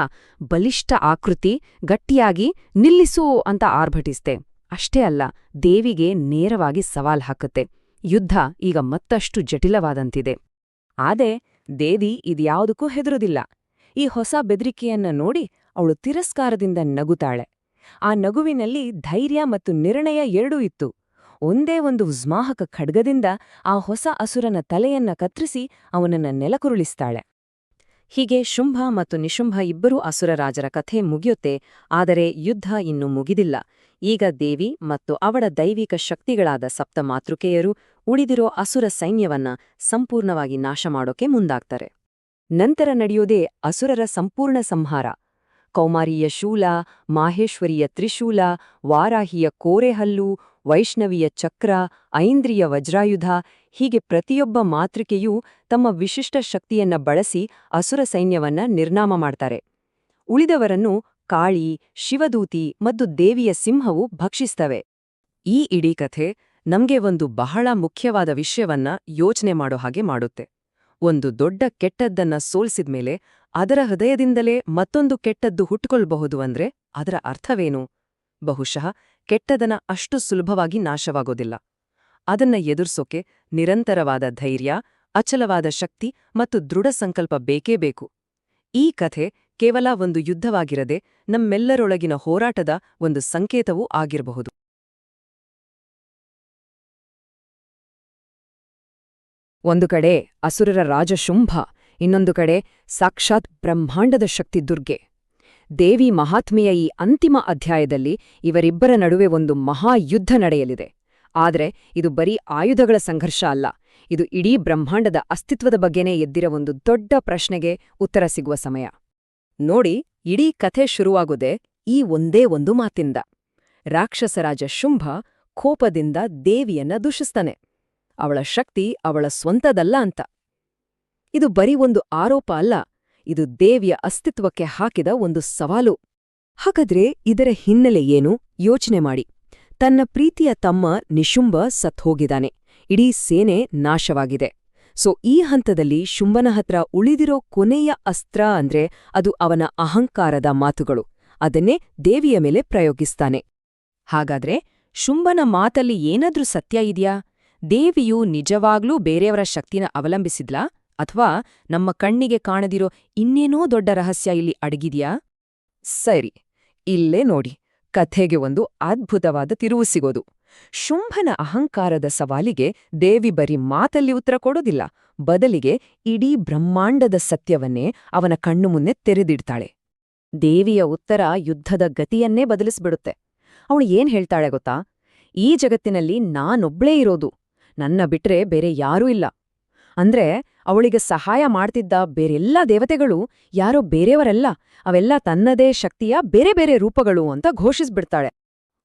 ಬಲಿಷ್ಠ ಆಕೃತಿ ಗಟ್ಟಿಯಾಗಿ ನಿಲ್ಲಿಸು ಅಂತ ಆರ್ಭಟಿಸ್ತೆ. ಅಷ್ಟೇ ಅಲ್ಲ, ದೇವಿಗೆ ನೇರವಾಗಿ ಸವಾಲ್ ಹಾಕುತ್ತೆ. ಯುದ್ಧ ಈಗ ಮತ್ತಷ್ಟು ಜಟಿಲವಾದಂತಿದೆ. ಆದ್ರೆ ದೇವಿ ಇದ್ಯಾವುದಕ್ಕೂ ಹೆದರುದಿಲ್ಲ. ಈ ಹೊಸ ಬೆದರಿಕೆಯನ್ನ ನೋಡಿ ಅವಳು ತಿರಸ್ಕಾರದಿಂದ ನಗುತ್ತಾಳೆ. ಆ ನಗುವಿನಲ್ಲಿ ಧೈರ್ಯ ಮತ್ತು ನಿರ್ಣಯ ಎರಡೂ ಇತ್ತು. ಒಂದೇ ಒಂದು ಉಜ್ಮಾಹಕ ಖಡ್ಗದಿಂದ ಆ ಹೊಸ ಅಸುರನ ತಲೆಯನ್ನ ಕತ್ತರಿಸಿ ಅವನನ್ನ ನೆಲಕುರುಳಿಸ್ತಾಳೆ. ಹೀಗೆ ಶುಂಭ ಮತ್ತು ನಿಶುಂಭ ಇಬ್ಬರೂ ಅಸುರರಾಜರ ಕಥೆ ಮುಗಿಯುತ್ತೆ. ಆದರೆ ಯುದ್ಧ ಇನ್ನೂ ಮುಗಿದಿಲ್ಲ. ಈಗ ದೇವಿ ಮತ್ತು ಅವಳ ದೈವಿಕ ಶಕ್ತಿಗಳಾದ ಸಪ್ತಮಾತೃಕೆಯರು ಉಳಿದಿರೋ ಅಸುರ ಸೈನ್ಯವನ್ನ ಸಂಪೂರ್ಣವಾಗಿ ನಾಶ ಮಾಡೋಕೆ ಮುಂದಾಗ್ತಾರೆ. ನಂತರ ನಡೆಯೋದೇ ಅಸುರರ ಸಂಪೂರ್ಣ ಸಂಹಾರ. ಕೌಮಾರಿಯ ಶೂಲ, ಮಾಹೇಶ್ವರಿಯ ತ್ರಿಶೂಲ, ವಾರಾಹಿಯ ಕೋರೆಹಲ್ಲು, ವೈಷ್ಣವಿಯ ಚಕ್ರ, ಐಂದ್ರಿಯ ವಜ್ರಾಯುಧ ಹೀಗೆ ಪ್ರತಿಯೊಬ್ಬ ಮಾತೃಕೆಯೂ ತಮ್ಮ ವಿಶಿಷ್ಟ ಶಕ್ತಿಯನ್ನ ಬಳಸಿ ಅಸುರ ಸೈನ್ಯವನ್ನ ನಿರ್ನಾಮ ಮಾಡ್ತಾರೆ. ಉಳಿದವರನ್ನು ಕಾಳಿ, ಶಿವದೂತಿ ಮತ್ತು ದೇವಿಯ ಸಿಂಹವು ಭಕ್ಷಿಸ್ತವೆ. ಈ ಇಡೀ ಕಥೆ ನಮ್ಗೆ ಒಂದು ಬಹಳ ಮುಖ್ಯವಾದ ವಿಷಯವನ್ನ ಯೋಚನೆ ಮಾಡೋ ಹಾಗೆ ಮಾಡುತ್ತೆ. ಒಂದು ದೊಡ್ಡ ಕೆಟ್ಟದ್ದನ್ನ ಸೋಲ್ಸಿದ್ಮೇಲೆ ಅದರ ಹೃದಯದಿಂದಲೇ ಮತ್ತೊಂದು ಕೆಟ್ಟದ್ದು ಹುಟ್ಟುಕೊಳ್ಬಹುದು ಅಂದ್ರೆ ಅದರ ಅರ್ಥವೇನು? ಬಹುಶಃ ಕೆಟ್ಟದನ ಅಷ್ಟು ಸುಲಭವಾಗಿ ನಾಶವಾಗೋದಿಲ್ಲ. ಅದನ್ನ ಎದುರ್ಸೋಕೆ ನಿರಂತರವಾದ ಧೈರ್ಯ, ಅಚಲವಾದ ಶಕ್ತಿ ಮತ್ತು ದೃಢ ಸಂಕಲ್ಪ ಬೇಕೇ ಬೇಕು. ಈ ಕಥೆ ಕೇವಲ ಒಂದು ಯುದ್ಧವಾಗಿರದೆ ನಮ್ಮೆಲ್ಲರೊಳಗಿನ ಹೋರಾಟದ ಒಂದು ಸಂಕೇತವೂ ಆಗಿರಬಹುದು. ಒಂದು ಕಡೆ ಅಸುರರ ರಾಜ ಶುಂಭ, ಇನ್ನೊಂದು ಕಡೆ ಸಾಕ್ಷಾತ್ ಬ್ರಹ್ಮಾಂಡದ ಶಕ್ತಿ ದುರ್ಗೆ. ದೇವಿ ಮಹಾತ್ಮೆಯ ಈ ಅಂತಿಮ ಅಧ್ಯಾಯದಲ್ಲಿ ಇವರಿಬ್ಬರ ನಡುವೆ ಒಂದು ಮಹಾಯುದ್ಧ ನಡೆಯಲಿದೆ. ಆದರೆ ಇದು ಬರೀ ಆಯುಧಗಳ ಸಂಘರ್ಷ ಅಲ್ಲ, ಇದು ಇಡೀ ಬ್ರಹ್ಮಾಂಡದ ಅಸ್ತಿತ್ವದ ಬಗ್ಗೆನೇ ಎದ್ದಿರೋ ಒಂದು ದೊಡ್ಡ ಪ್ರಶ್ನೆಗೆ ಉತ್ತರ ಸಿಗುವ ಸಮಯ. ನೋಡಿ, ಇಡೀ ಕಥೆ ಶುರುವಾಗುವುದೇ ಈ ಒಂದೇ ಒಂದು ಮಾತಿಂದ. ರಾಕ್ಷಸರಾಜ ಶುಂಭ ಕೋಪದಿಂದ ದೇವಿಯನ್ನ ದೂಷಿಸ್ತಾನೆ. ಅವಳ ಶಕ್ತಿ ಅವಳ ಸ್ವಂತದಲ್ಲ ಅಂತ. ಇದು ಬರೀ ಒಂದು ಆರೋಪ ಅಲ್ಲ, ಇದು ದೇವಿಯ ಅಸ್ತಿತ್ವಕ್ಕೆ ಹಾಕಿದ ಒಂದು ಸವಾಲು. ಹಾಗಾದ್ರೆ ಇದರ ಹಿನ್ನೆಲೆ ಏನು ಯೋಚನೆ ಮಾಡಿ. ತನ್ನ ಪ್ರೀತಿಯ ತಮ್ಮ ನಿಶುಂಭ ಸತ್ಹೋಗಿದಾನೆ, ಇಡೀ ಸೇನೆ ನಾಶವಾಗಿದೆ. ಸೊ ಈ ಹಂತದಲ್ಲಿ ಶುಂಭನ ಹತ್ರ ಉಳಿದಿರೋ ಕೊನೆಯ ಅಸ್ತ್ರ ಅಂದ್ರೆ ಅದು ಅವನ ಅಹಂಕಾರದ ಮಾತುಗಳು. ಅದನ್ನೇ ದೇವಿಯ ಮೇಲೆ ಪ್ರಯೋಗಿಸ್ತಾನೆ. ಹಾಗಾದ್ರೆ ಶುಂಭನ ಮಾತಲ್ಲಿ ಏನಾದ್ರೂ ಸತ್ಯ ಇದೆಯಾ? ದೇವಿಯು ನಿಜವಾಗ್ಲೂ ಬೇರೆಯವರ ಶಕ್ತಿನ ಅವಲಂಬಿಸಿದ್ಲಾ? ಅಥವಾ ನಮ್ಮ ಕಣ್ಣಿಗೆ ಕಾಣದಿರೋ ಇನ್ನೇನೋ ದೊಡ್ಡ ರಹಸ್ಯ ಇಲ್ಲಿ ಅಡಗಿದ್ಯಾ? ಸರಿ, ಇಲ್ಲೇ ನೋಡಿ, ಕಥೆಗೆ ಒಂದು ಅದ್ಭುತವಾದ ತಿರುವು ಸಿಗೋದು. ಶುಂಭನ ಅಹಂಕಾರದ ಸವಾಲಿಗೆ ದೇವಿ ಬರೀ ಮಾತಲ್ಲಿ ಉತ್ತರ ಕೊಡೋದಿಲ್ಲ, ಬದಲಿಗೆ ಇಡೀ ಬ್ರಹ್ಮಾಂಡದ ಸತ್ಯವನ್ನೇ ಅವನ ಕಣ್ಣು ಮುಂದೆ ತೆರೆದಿಡ್ತಾಳೆ. ದೇವಿಯ ಉತ್ತರ ಯುದ್ಧದ ಗತಿಯನ್ನೇ ಬದಲಿಸ್ಬಿಡುತ್ತೆ. ಅವಳು ಏನ್ ಹೇಳ್ತಾಳೆ ಗೊತ್ತಾ? ಈ ಜಗತ್ತಿನಲ್ಲಿ ನಾನೊಬ್ಳೇ ಇರೋದು, ನನ್ನ ಬಿಟ್ರೆ ಬೇರೆ ಯಾರೂ ಇಲ್ಲ. ಅಂದ್ರೆ ಅವಳಿಗೆ ಸಹಾಯ ಮಾಡ್ತಿದ್ದ ಬೇರೆಲ್ಲ ದೇವತೆಗಳು ಯಾರೋ ಬೇರೆಯವರಲ್ಲ, ಅವೆಲ್ಲ ತನ್ನದೇ ಶಕ್ತಿಯ ಬೇರೆ ಬೇರೆ ರೂಪಗಳು ಅಂತ ಘೋಷಿಸ್ಬಿಡ್ತಾಳೆ.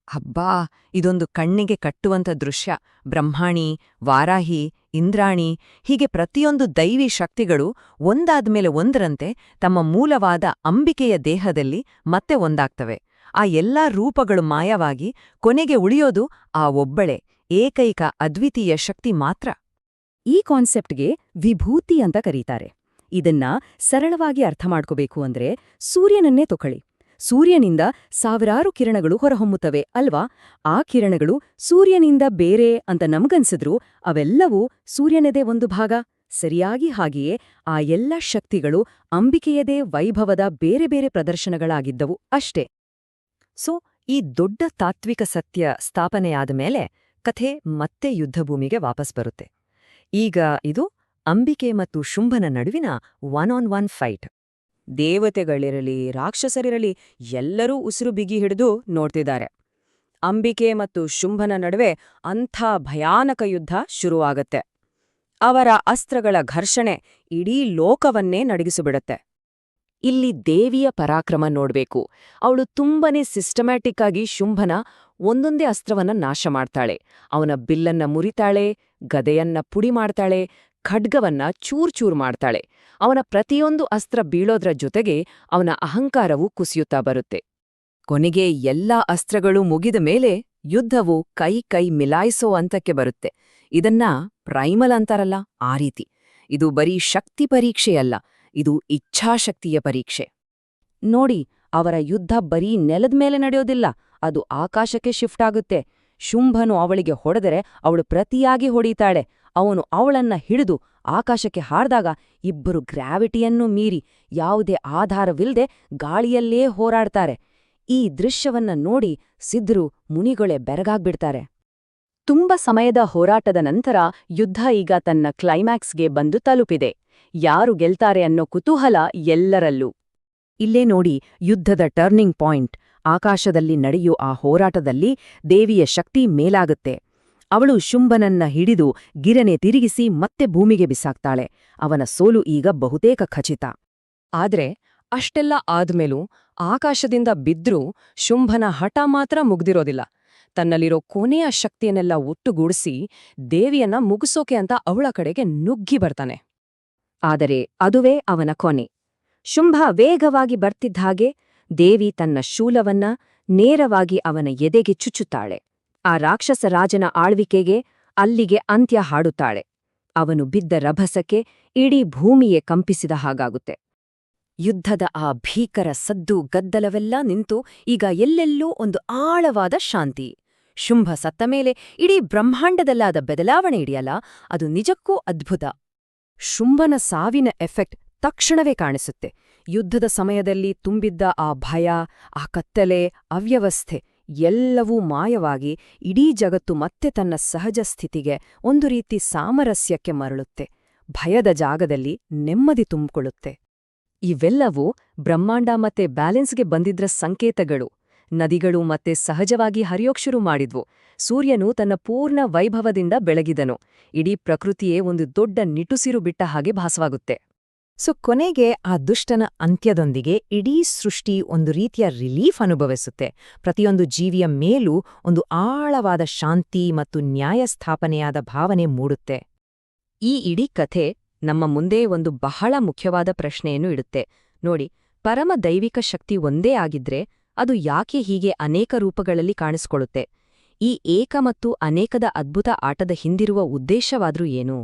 ಅಬ್ಬಾ, ಇದೊಂದು ಕಣ್ಣಿಗೆ ಕಟ್ಟುವಂಥ ದೃಶ್ಯ. ಬ್ರಹ್ಮಾಣಿ, ವಾರಾಹಿ, ಇಂದ್ರಾಣಿ ಹೀಗೆ ಪ್ರತಿಯೊಂದು ದೈವಿ ಶಕ್ತಿಗಳು ಒಂದಾದ್ಮೇಲೆ ಒಂದರಂತೆ ತಮ್ಮ ಮೂಲವಾದ ಅಂಬಿಕೆಯ ದೇಹದಲ್ಲಿ ಮತ್ತೆ ಒಂದಾಗ್ತವೆ. ಆ ಎಲ್ಲಾ ರೂಪಗಳು ಮಾಯವಾಗಿ ಕೊನೆಗೆ ಉಳಿಯೋದು ಆ ಒಬ್ಬಳೆ ಏಕೈಕ ಅದ್ವಿತೀಯ ಶಕ್ತಿ ಮಾತ್ರ. ಈ ಕಾನ್ಸೆಪ್ಟ್ಗೆ ವಿಭೂತಿ ಅಂತ ಕರೀತಾರೆ. ಇದನ್ನ ಸರಳವಾಗಿ ಅರ್ಥ ಮಾಡ್ಕೋಬೇಕು ಅಂದ್ರೆ ಸೂರ್ಯನನ್ನೇ ತೊಕೊಳ್ಳಿ. ಸೂರ್ಯನಿಂದ ಸಾವಿರಾರು ಕಿರಣಗಳು ಹೊರಹೊಮ್ಮುತ್ತವೆ ಅಲ್ವಾ? ಆ ಕಿರಣಗಳು ಸೂರ್ಯನಿಂದ ಬೇರೆ ಅಂತ ನಮಗನ್ಸಿದ್ರು ಅವೆಲ್ಲವೂ ಸೂರ್ಯನದೇ ಒಂದು ಭಾಗ. ಸರಿಯಾಗಿ ಹಾಗೆಯೇ ಆ ಎಲ್ಲ ಶಕ್ತಿಗಳು ಅಂಬಿಕೆಯದೇ ವೈಭವದ ಬೇರೆ ಬೇರೆ ಪ್ರದರ್ಶನಗಳಾಗಿದ್ದವು ಅಷ್ಟೇ. ಸೊ ಈ ದೊಡ್ಡ ತಾತ್ವಿಕ ಸತ್ಯ ಸ್ಥಾಪನೆಯಾದ ಮೇಲೆ ಕಥೆ ಮತ್ತೆ ಯುದ್ಧಭೂಮಿಗೆ ವಾಪಸ್ ಬರುತ್ತೆ. ಈಗ ಇದು ಅಂಬಿಕೆ ಮತ್ತು ಶುಂಭನ ನಡುವಿನ ಒನ್ ಫೈಟ್. ದೇವತೆಗಳಿರಲಿ ರಾಕ್ಷಸರಿರಲಿ ಎಲ್ಲರೂ ಉಸಿರು ಬಿಗಿ ಹಿಡಿದು ನೋಡ್ತಿದ್ದಾರೆ. ಅಂಬಿಕೆ ಮತ್ತು ಶುಂಭನ ನಡುವೆ ಅಂಥ ಭಯಾನಕ ಯುದ್ಧ ಶುರುವಾಗತ್ತೆ. ಅವರ ಅಸ್ತ್ರಗಳ ಘರ್ಷಣೆ ಇಡೀ ಲೋಕವನ್ನೇ ನಡಗಿಸಿಬಿಡತ್ತೆ. ಇಲ್ಲಿ ದೇವಿಯ ಪರಾಕ್ರಮ ನೋಡ್ಬೇಕು. ಅವಳು ತುಂಬನೇ ಸಿಸ್ಟಮ್ಯಾಟಿಕ್ ಆಗಿ ಶುಂಭನ ಒಂದೊಂದೇ ಅಸ್ತ್ರವನ್ನ ನಾಶ ಮಾಡ್ತಾಳೆ. ಅವನ ಬಿಲ್ಲನ್ನ ಮುರಿತಾಳೆ, ಗದೆಯನ್ನ ಪುಡಿ ಮಾಡ್ತಾಳೆ, ಖಡ್ಗವನ್ನ ಚೂರ್ ಮಾಡ್ತಾಳೆ. ಅವನ ಪ್ರತಿಯೊಂದು ಅಸ್ತ್ರ ಬೀಳೋದ್ರ ಜೊತೆಗೆ ಅವನ ಅಹಂಕಾರವೂ ಕುಸಿಯುತ್ತಾ ಬರುತ್ತೆ. ಕೊನೆಗೆ ಎಲ್ಲಾ ಅಸ್ತ್ರಗಳು ಮುಗಿದ ಮೇಲೆ ಯುದ್ಧವು ಕೈ ಮಿಲಾಯಿಸೋ ಹಂತಕ್ಕೆ ಬರುತ್ತೆ. ಇದನ್ನ ಪ್ರೈಮಲ್ ಅಂತಾರಲ್ಲ, ಆ ರೀತಿ. ಇದು ಬರೀ ಶಕ್ತಿ ಪರೀಕ್ಷೆಯಲ್ಲ, ಇದು ಇಚ್ಛಾಶಕ್ತಿಯ ಪರೀಕ್ಷೆ. ನೋಡಿ, ಅವರ ಯುದ್ಧ ಬರೀ ನೆಲದ ಮೇಲೆ ನಡೆಯೋದಿಲ್ಲ, ಅದು ಆಕಾಶಕ್ಕೆ ಶಿಫ್ಟ್ ಆಗುತ್ತೆ. ಶುಂಭನು ಅವಳಿಗೆ ಹೊಡೆದರೆ ಅವಳು ಪ್ರತಿಯಾಗಿ ಹೊಡೀತಾಳೆ. ಅವನು ಅವಳನ್ನ ಹಿಡಿದು ಆಕಾಶಕ್ಕೆ ಹಾರ್ದಾಗ ಇಬ್ಬರು ಗ್ರಾವಿಟಿಯನ್ನು ಮೀರಿ ಯಾವುದೇ ಆಧಾರವಿಲ್ಲದೆ ಗಾಳಿಯಲ್ಲೇ ಹೋರಾಡ್ತಾರೆ. ಈ ದೃಶ್ಯವನ್ನ ನೋಡಿ ಸಿದ್ಧರು ಮುನಿಗಳೇ ಬೆರಗಾಗ್ಬಿಡ್ತಾರೆ. ತುಂಬ ಸಮಯದ ಹೋರಾಟದ ನಂತರ ಯುದ್ಧ ಈಗ ತನ್ನ ಕ್ಲೈಮ್ಯಾಕ್ಸ್ಗೆ ಬಂದು ತಲುಪಿದೆ. ಯಾರು ಗೆಲ್ತಾರೆ ಅನ್ನೋ ಕುತೂಹಲ ಎಲ್ಲರಲ್ಲೂ. ಇಲ್ಲೇ ನೋಡಿ ಯುದ್ಧದ ಟರ್ನಿಂಗ್ ಪಾಯಿಂಟ್. ಆಕಾಶದಲ್ಲಿ ನಡೆಯೋ ಆ ಹೋರಾಟದಲ್ಲಿ ದೇವಿಯ ಶಕ್ತಿ ಮೇಲಾಗುತ್ತೆ. ಅವಳು ಶುಂಭನನ್ನ ಹಿಡಿದು ಗಿರನೆ ತಿರುಗಿಸಿ ಮತ್ತೆ ಭೂಮಿಗೆ ಬಿಸಾಕ್ತಾಳೆ. ಅವನ ಸೋಲು ಈಗ ಬಹುತೇಕ ಖಚಿತ. ಆದ್ರೆ ಅಷ್ಟೆಲ್ಲ ಆದ್ಮೇಲೂ ಆಕಾಶದಿಂದ ಬಿದ್ರೂ ಶುಂಭನ ಹಠ ಮಾತ್ರ ಮುಗ್ದಿರೋದಿಲ್ಲ. ತನ್ನಲ್ಲಿರೋ ಕೊನೆಯ ಶಕ್ತಿಯನ್ನೆಲ್ಲ ಒಟ್ಟುಗೂಡಿಸಿ ದೇವಿಯನ್ನ ಮುಗಿಸೋಕೆ ಅಂತ ಅವಳ ಕಡೆಗೆ ನುಗ್ಗಿ ಬರ್ತಾನೆ. ಆದರೆ ಅದುವೇ ಅವನ ಕೊನೆ. ಶುಂಭ ವೇಗವಾಗಿ ಬರ್ತಿದ್ದ ಹಾಗೆ ದೇವಿ ತನ್ನ ಶೂಲವನ್ನ ನೇರವಾಗಿ ಅವನ ಎದೆಗೆ ಚುಚ್ಚುತ್ತಾಳೆ. ಆ ರಾಕ್ಷಸ ರಾಜನ ಆಳ್ವಿಕೆಗೆ ಅಲ್ಲಿಗೆ ಅಂತ್ಯ ಹಾಡುತ್ತಾಳೆ. ಅವನು ಬಿದ್ದ ರಭಸಕ್ಕೆ ಇಡೀ ಭೂಮಿಯೇ ಕಂಪಿಸಿದ ಹಾಗಾಗುತ್ತೆ. ಯುದ್ಧದ ಆ ಭೀಕರ ಸದ್ದು ಗದ್ದಲವೆಲ್ಲ ನಿಂತು ಈಗ ಎಲ್ಲೆಲ್ಲೂ ಒಂದು ಆಳವಾದ ಶಾಂತಿ. ಶುಂಭ ಸತ್ತ ಮೇಲೆ ಇಡೀ ಬ್ರಹ್ಮಾಂಡದಲ್ಲಾದ ಬದಲಾವಣೆ ಇದೆಯಲ್ಲ, ಅದು ನಿಜಕ್ಕೂ ಅದ್ಭುತ. ಶುಂಭನ ಸಾವಿನ ಎಫೆಕ್ಟ್ ತಕ್ಷಣವೇ ಕಾಣಿಸುತ್ತೆ. ಯುದ್ಧದ ಸಮಯದಲ್ಲಿ ತುಂಬಿದ್ದ ಆ ಭಯ, ಆ ಕತ್ತಲೆ, ಅವ್ಯವಸ್ಥೆ ಎಲ್ಲವೂ ಮಾಯವಾಗಿ ಇಡೀ ಜಗತ್ತು ಮತ್ತೆ ತನ್ನ ಸಹಜ ಸ್ಥಿತಿಗೆ, ಒಂದು ರೀತಿ ಸಾಮರಸ್ಯಕ್ಕೆ ಮರಳುತ್ತೆ. ಭಯದ ಜಾಗದಲ್ಲಿ ನೆಮ್ಮದಿ ತುಂಬಿಕೊಳ್ಳುತ್ತೆ. ಇವೆಲ್ಲವೂ ಬ್ರಹ್ಮಾಂಡ ಮತ್ತೆ ಬ್ಯಾಲೆನ್ಸ್ಗೆ ಬಂದಿದ್ರ ಸಂಕೇತಗಳು. ನದಿಗಳು ಮತ್ತೆ ಸಹಜವಾಗಿ ಹರಿಯೋಕ್ ಶುರು ಮಾಡಿದ್ವು. ಸೂರ್ಯನು ತನ್ನ ಪೂರ್ಣ ವೈಭವದಿಂದ ಬೆಳಗಿದನು. ಇಡೀ ಪ್ರಕೃತಿಯೇ ಒಂದು ದೊಡ್ಡ ನಿಟುಸಿರು ಬಿಟ್ಟ ಹಾಗೆ ಭಾಸವಾಗುತ್ತೆ. ಕೊನೆಗೆ ಆ ದುಷ್ಟನ ಅಂತ್ಯದೊಂದಿಗೆ ಇಡೀ ಸೃಷ್ಟಿ ಒಂದು ರೀತಿಯ ರಿಲೀಫ್ ಅನುಭವಿಸುತ್ತೆ. ಪ್ರತಿಯೊಂದು ಜೀವಿಯ ಮೇಲೂ ಒಂದು ಆಳವಾದ ಶಾಂತಿ ಮತ್ತು ನ್ಯಾಯಸ್ಥಾಪನೆಯಾದ ಭಾವನೆ ಮೂಡುತ್ತೆ. ಈ ಇಡೀ ಕಥೆ ನಮ್ಮ ಮುಂದೆ ಒಂದು ಬಹಳ ಮುಖ್ಯವಾದ ಪ್ರಶ್ನೆಯನ್ನು ಇಡುತ್ತೆ. ನೋಡಿ, ಪರಮ ದೈವಿಕ ಶಕ್ತಿ ಒಂದೇ ಆಗಿದ್ರೆ ಅದು ಯಾಕೆ ಹೀಗೆ ಅನೇಕ ರೂಪಗಳಲ್ಲಿ ಕಾಣಿಸ್ಕೊಳ್ಳುತ್ತೆ? ಈ ಏಕ ಮತ್ತು ಅನೇಕದ ಅದ್ಭುತ ಆಟದ ಹಿಂದಿರುವ ಉದ್ದೇಶವಾದ್ರೂ ಏನು?